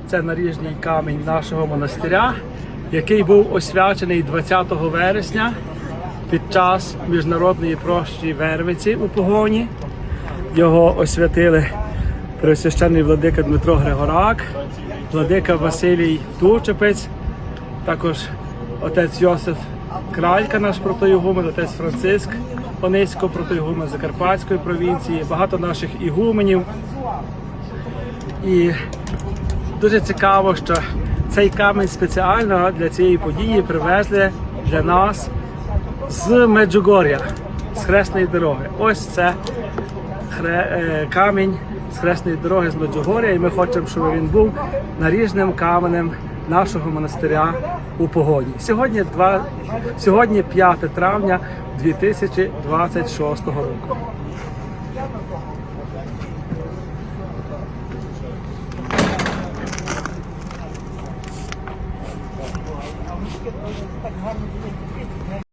Це наріжний камінь нашого монастиря, який був освячений 20 вересня під час міжнародної прощі Вервиці у Погоні. Його освятили Преосвященний владика Дмитро Григорак, владика Василій Турчепець, також отець Йосиф Кралька, наш протоігумен, отець Франциск Онисько, протоігумен Закарпатської провінції, багато наших ігуменів. І дуже цікаво, що цей камінь спеціально для цієї події привезли для нас з Меджугор'я, з Хресної дороги. Ось це камінь з Хресної дороги з Меджугор'я, і ми хочемо, щоб він був наріжним каменем нашого монастиря у Погоні. Сьогодні 5 травня 2026 року.